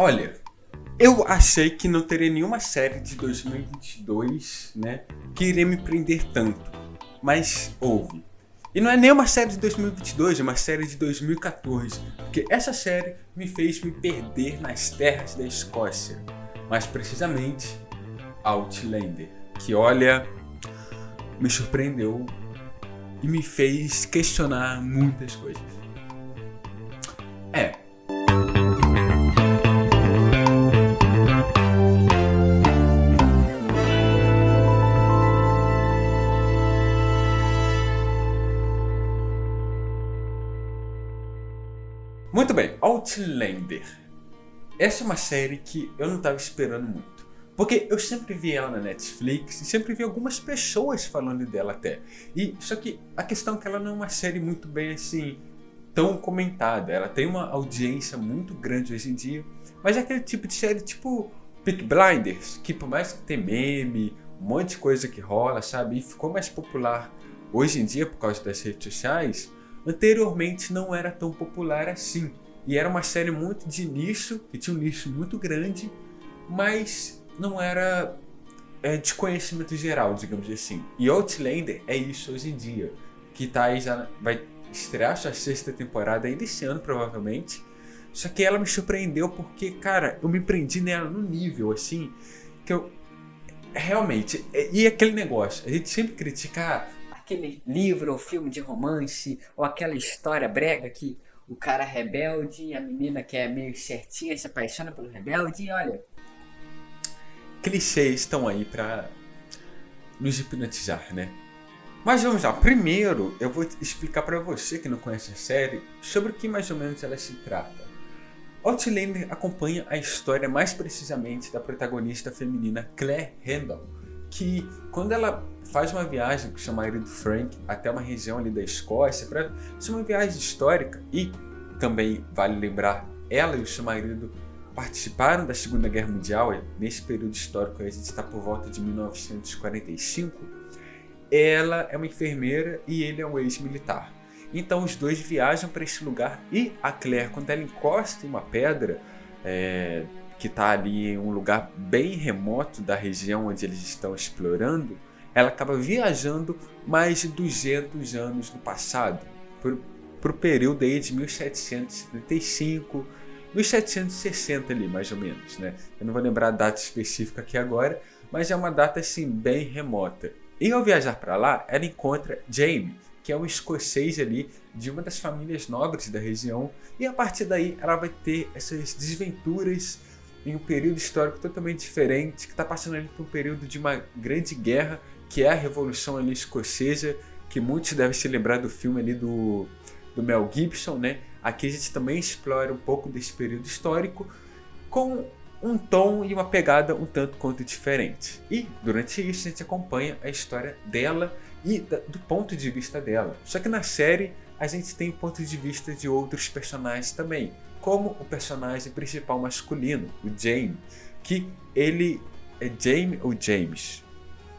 Olha, eu achei que não teria nenhuma série de 2022, né, que iria me prender tanto. Mas houve. E não é nem uma série de 2022, é uma série de 2014. Porque essa série me fez me perder nas terras da Escócia. Mais precisamente, Outlander. Que olha, me surpreendeu e me fez questionar muitas coisas. É, muito bem, Outlander. Essa é uma série que eu não estava esperando muito. Porque eu sempre vi ela na Netflix e sempre vi algumas pessoas falando dela até. Só que a questão é que ela não é uma série muito bem assim, tão comentada. Ela tem uma audiência muito grande hoje em dia. Mas é aquele tipo de série tipo Peaky Blinders, que por mais que tenha meme, um monte de coisa que rola, sabe? E ficou mais popular hoje em dia por causa das redes sociais. Anteriormente não era tão popular assim. E era uma série muito de nicho, que tinha um nicho muito grande, mas não era de conhecimento geral, digamos assim. E Outlander é isso hoje em dia, que tá aí, já vai estrear sua sexta temporada ainda esse ano, provavelmente. Só que ela me surpreendeu porque, cara, eu me prendi nela num nível, assim, que eu realmente... E aquele negócio, a gente sempre critica aquele livro ou filme de romance, ou aquela história brega que o cara é rebelde e a menina que é meio certinha se apaixona pelo rebelde. E olha, clichês estão aí pra nos hipnotizar, né? Mas vamos lá, primeiro eu vou explicar pra você que não conhece a série sobre o que mais ou menos ela se trata. Outlander acompanha a história mais precisamente da protagonista feminina Claire Randall, que quando ela faz uma viagem com seu marido Frank até uma região ali da Escócia, para ser uma viagem histórica, e também vale lembrar, ela e o seu marido participaram da Segunda Guerra Mundial, e nesse período histórico a gente está por volta de 1945, ela é uma enfermeira e ele é um ex-militar. Então os dois viajam para esse lugar e a Claire, quando ela encosta em uma pedra que está ali em um lugar bem remoto da região onde eles estão explorando, ela acaba viajando mais de 200 anos no passado, para o período aí de 1775, 1760 ali mais ou menos, né? Eu não vou lembrar a data específica aqui agora, mas é uma data assim bem remota. E ao viajar para lá, ela encontra Jaime, que é um escocês ali de uma das famílias nobres da região, e a partir daí ela vai ter essas desventuras em um período histórico totalmente diferente, que está passando ali por um período de uma grande guerra, que é a Revolução ali escocesa, que muitos devem se lembrar do filme ali do Mel Gibson, né? Aqui a gente também explora um pouco desse período histórico, com um tom e uma pegada um tanto quanto diferente. E durante isso a gente acompanha a história dela e do ponto de vista dela. Só que na série a gente tem o ponto de vista de outros personagens também, como o personagem principal masculino, o Jaime, que ele é Jaime ou James?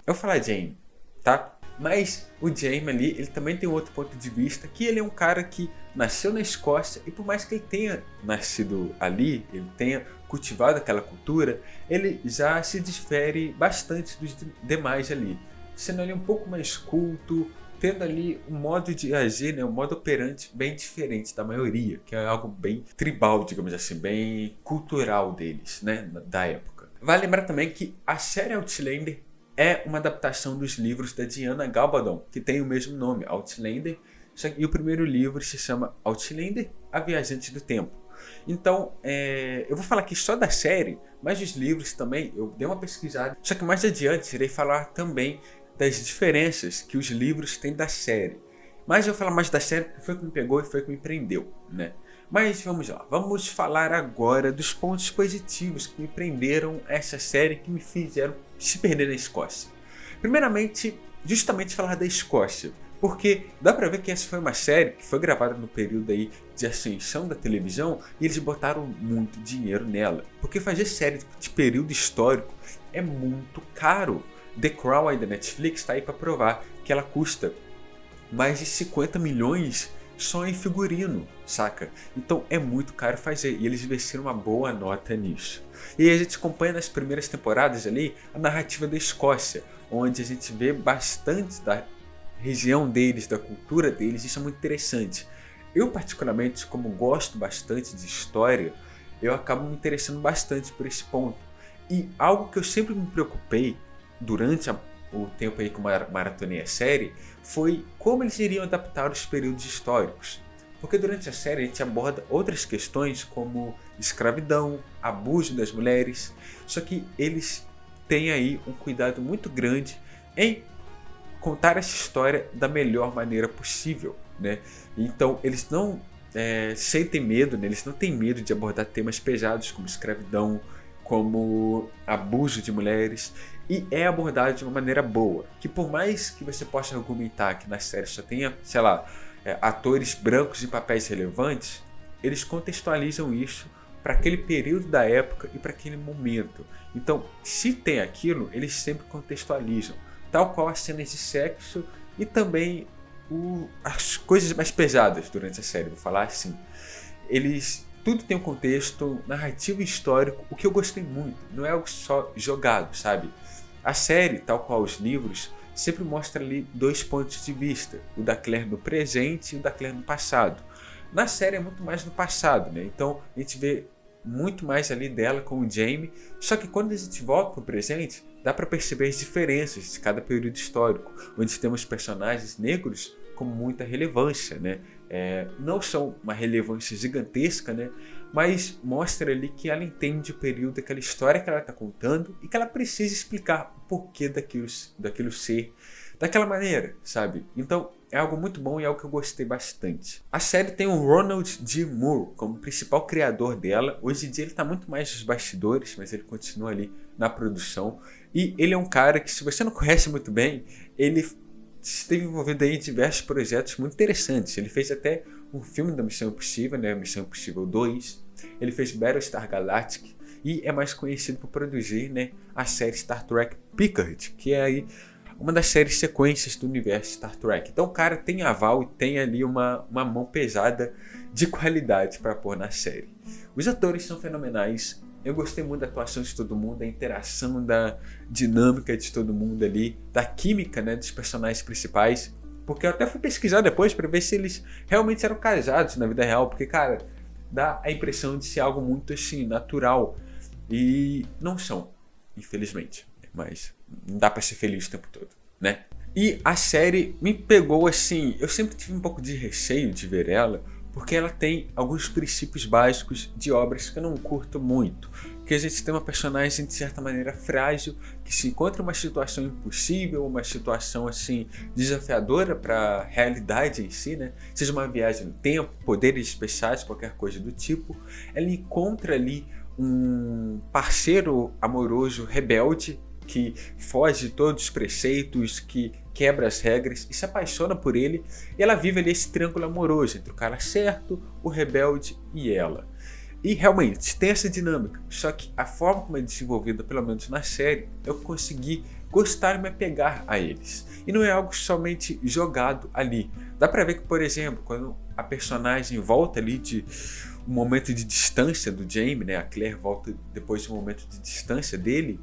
Eu vou falar Jaime, tá? Mas o Jaime ali, ele também tem outro ponto de vista, que ele é um cara que nasceu na Escócia e por mais que ele tenha nascido ali, ele tenha cultivado aquela cultura, ele já se difere bastante dos demais ali, sendo ali um pouco mais culto, tendo ali um modo de agir, né, um modo operante bem diferente da maioria, que é algo bem tribal, digamos assim, bem cultural deles, né, da época. Vale lembrar também que a série Outlander é uma adaptação dos livros da Diana Gabaldon, que tem o mesmo nome, Outlander, e o primeiro livro se chama Outlander, A Viajante do Tempo. Então, eu vou falar aqui só da série, mas os livros também, eu dei uma pesquisada, só que mais adiante irei falar também das diferenças que os livros têm da série. Mas eu vou falar mais da série porque foi o que me pegou e foi o que me prendeu, né? Mas vamos lá, vamos falar agora dos pontos positivos que me prenderam a essa série, que me fizeram se perder na Escócia. Primeiramente, justamente falar da Escócia, porque dá pra ver que essa foi uma série que foi gravada no período aí de ascensão da televisão e eles botaram muito dinheiro nela, porque fazer série de período histórico é muito caro. The Crown aí da Netflix está aí para provar que ela custa mais de 50 milhões só em figurino, saca? Então é muito caro fazer e eles investiram uma boa nota nisso. E aí a gente acompanha nas primeiras temporadas ali a narrativa da Escócia, onde a gente vê bastante da região deles, da cultura deles, isso é muito interessante. Eu particularmente, como gosto bastante de história, eu acabo me interessando bastante por esse ponto. E algo que eu sempre me preocupei durante o tempo aí que eu maratonei a série foi como eles iriam adaptar os períodos históricos. Porque durante a série a gente aborda outras questões como escravidão, abuso das mulheres, só que eles têm aí um cuidado muito grande em contar essa história da melhor maneira possível, né? Então eles não sentem medo, né? Eles não têm medo de abordar temas pesados como escravidão, como abuso de mulheres, e é abordado de uma maneira boa, que por mais que você possa argumentar que na série só tenha, sei lá, atores brancos em papéis relevantes, eles contextualizam isso para aquele período da época e para aquele momento. Então, se tem aquilo, eles sempre contextualizam, tal qual as cenas de sexo e também as coisas mais pesadas durante a série, vou falar assim. Tudo tem um contexto narrativo e histórico, o que eu gostei muito, não é algo só jogado, sabe? A série, tal qual os livros, sempre mostra ali dois pontos de vista, o da Claire no presente e o da Claire no passado. Na série é muito mais no passado, né? Então a gente vê muito mais ali dela com o Jaime, só que quando a gente volta para o presente, dá para perceber as diferenças de cada período histórico, onde temos personagens negros com muita relevância, né? Não são uma relevância gigantesca, né? Mas mostra ali que ela entende o período, aquela história que ela está contando e que ela precisa explicar o porquê daquilo ser daquela maneira, sabe? Então é algo muito bom e é algo que eu gostei bastante. A série tem o Ronald D. Moore como principal criador dela. Hoje em dia ele está muito mais nos bastidores, mas ele continua ali na produção. E ele é um cara que, se você não conhece muito bem, ele esteve envolvido aí em diversos projetos muito interessantes. Ele fez até um filme da Missão Impossível, né? Missão Impossível 2. Ele fez Battlestar Galactica e é mais conhecido por produzir, né, a série Star Trek Picard, que é aí uma das séries sequências do universo Star Trek. Então o cara tem aval e tem ali uma mão pesada de qualidade para pôr na série. Os atores são fenomenais. Eu gostei muito da atuação de todo mundo, da interação, da dinâmica de todo mundo ali, da química, né, dos personagens principais. Porque eu até fui pesquisar depois para ver se eles realmente eram casados na vida real. Porque, cara, dá a impressão de ser algo muito assim, natural. E não são, infelizmente. Mas não dá para ser feliz o tempo todo, né? E a série me pegou assim, eu sempre tive um pouco de receio de ver ela, porque ela tem alguns princípios básicos de obras que eu não curto muito. Que a gente tem uma personagem de certa maneira frágil, que se encontra em uma situação impossível, uma situação assim desafiadora para a realidade em si, né? Seja uma viagem no tempo, poderes especiais, qualquer coisa do tipo. Ela encontra ali um parceiro amoroso rebelde, que foge de todos os preceitos, que quebra as regras e se apaixona por ele, e ela vive ali esse triângulo amoroso entre o cara certo, o rebelde e ela. E realmente tem essa dinâmica, só que a forma como é desenvolvida, pelo menos na série, eu consegui gostar e me apegar a eles. E não é algo somente jogado ali. Dá pra ver que, por exemplo, quando a personagem volta ali de um momento de distância do Jaime, né? A Claire volta depois de um momento de distância dele,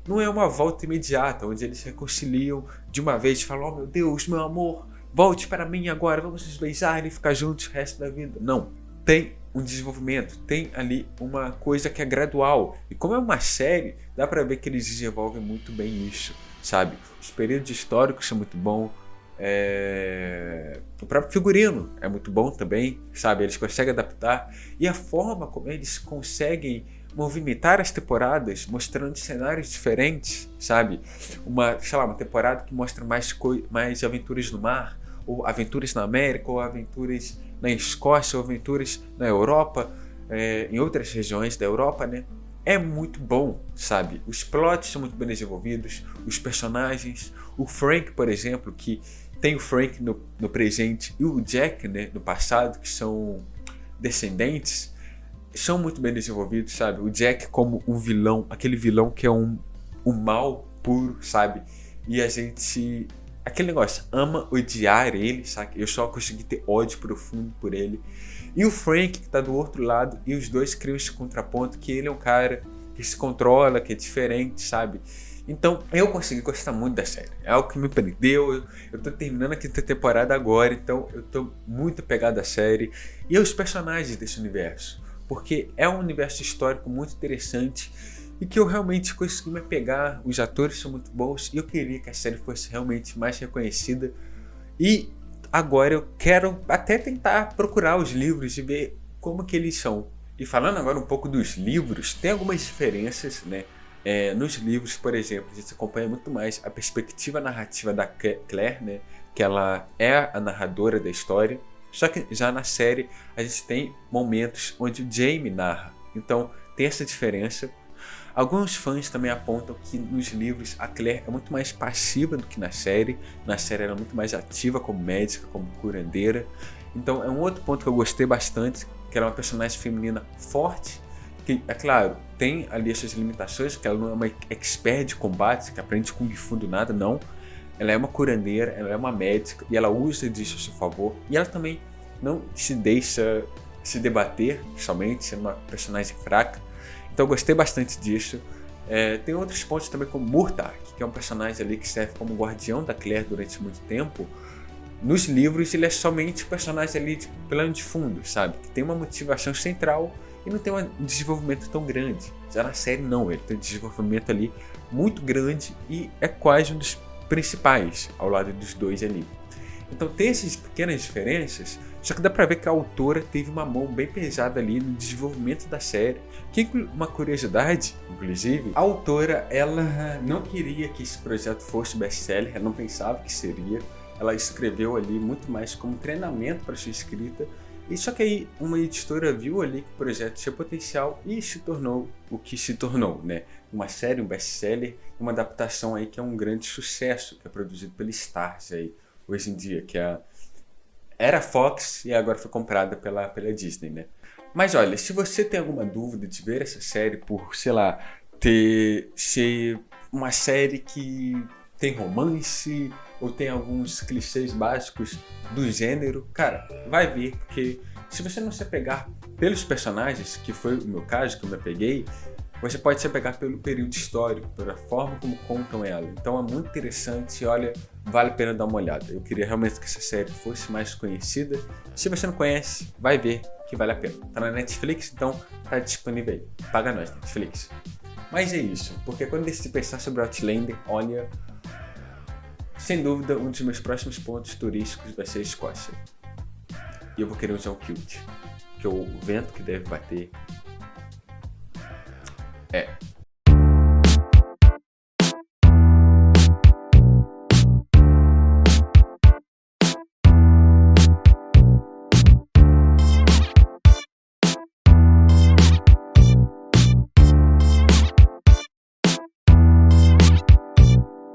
não é uma volta imediata, onde eles se reconciliam de uma vez e falam: oh meu Deus, meu amor, volte para mim agora, vamos nos beijar e ficar juntos o resto da vida. Não, tem um desenvolvimento, tem ali uma coisa que é gradual. E como é uma série, dá pra ver que eles desenvolvem muito bem isso, sabe? Os períodos históricos são muito bons, o próprio figurino é muito bom também, sabe? Eles conseguem adaptar, e a forma como eles conseguem movimentar as temporadas, mostrando cenários diferentes, sabe? Uma temporada que mostra mais aventuras no mar, ou aventuras na América, ou aventuras na Escócia, ou aventuras na Europa, em outras regiões da Europa, né? É muito bom, sabe? Os plots são muito bem desenvolvidos, os personagens, o Frank, por exemplo, que tem o Frank no presente e o Jack, né, no passado, que são descendentes, são muito bem desenvolvidos, sabe? O Jack como um vilão, aquele vilão que é um mal puro, sabe? E a gente aquele negócio, ama odiar ele, sabe? Eu só consegui ter ódio profundo por ele. E o Frank, que tá do outro lado, e os dois criam esse contraponto, que ele é um cara que se controla, que é diferente, sabe? Então, eu consegui gostar muito da série. É algo que me prendeu. Eu tô terminando a quinta temporada agora, então eu tô muito apegado à série. E aos personagens desse universo. Porque é um universo histórico muito interessante e que eu realmente consegui me apegar. Os atores são muito bons e eu queria que a série fosse realmente mais reconhecida. E agora eu quero até tentar procurar os livros e ver como que eles são. E falando agora um pouco dos livros, tem algumas diferenças, né? Nos livros, por exemplo, a gente acompanha muito mais a perspectiva narrativa da Claire, né? Que ela é a narradora da história. Só que já na série a gente tem momentos onde o Jaime narra. Então tem essa diferença. Alguns fãs também apontam que nos livros a Claire é muito mais passiva do que na série. Na série ela é muito mais ativa como médica, como curandeira. Então é um outro ponto que eu gostei bastante, que ela é uma personagem feminina forte, que, é claro, tem ali as suas limitações, que ela não é uma expert de combate, que aprende Kung Fu do nada, não. Ela é uma curandeira, ela é uma médica e ela usa disso a seu favor. E ela também não se deixa se debater somente, sendo uma personagem fraca. Então eu gostei bastante disso. Tem outros pontos também como Murtagh, que é um personagem ali que serve como guardião da Claire durante muito tempo. Nos livros ele é somente um personagem ali de plano de fundo, sabe? Que tem uma motivação central e não tem um desenvolvimento tão grande. Já na série não, ele tem um desenvolvimento ali muito grande e é quase um dos principais ao lado dos dois ali. Então tem essas pequenas diferenças, só que dá pra ver que a autora teve uma mão bem pesada ali no desenvolvimento da série. Que uma curiosidade, inclusive, a autora ela não queria que esse projeto fosse best-seller, ela não pensava que seria. Ela escreveu ali muito mais como treinamento para sua escrita. E só que aí uma editora viu ali que o projeto tinha potencial e se tornou o que se tornou, né? Uma série, um best-seller, uma adaptação aí que é um grande sucesso, que é produzido pela Starz aí hoje em dia, que era Fox e agora foi comprada pela Disney, né? Mas olha, se você tem alguma dúvida de ver essa série por, sei lá, ser uma série que tem romance ou tem alguns clichês básicos do gênero, cara, vai ver, porque se você não se apegar pelos personagens, que foi o meu caso, que eu me apeguei, você pode se apegar pelo período histórico, pela forma como contam ela. Então é muito interessante e olha, vale a pena dar uma olhada. Eu queria realmente que essa série fosse mais conhecida. Se você não conhece, vai ver que vale a pena. Tá na Netflix, então tá disponível aí. Paga nós, Netflix. Mas é isso, porque quando eu decidi pensar sobre Outlander, olha, sem dúvida, um dos meus próximos pontos turísticos vai ser a Escócia. E eu vou querer usar o kilt, porque o vento que deve bater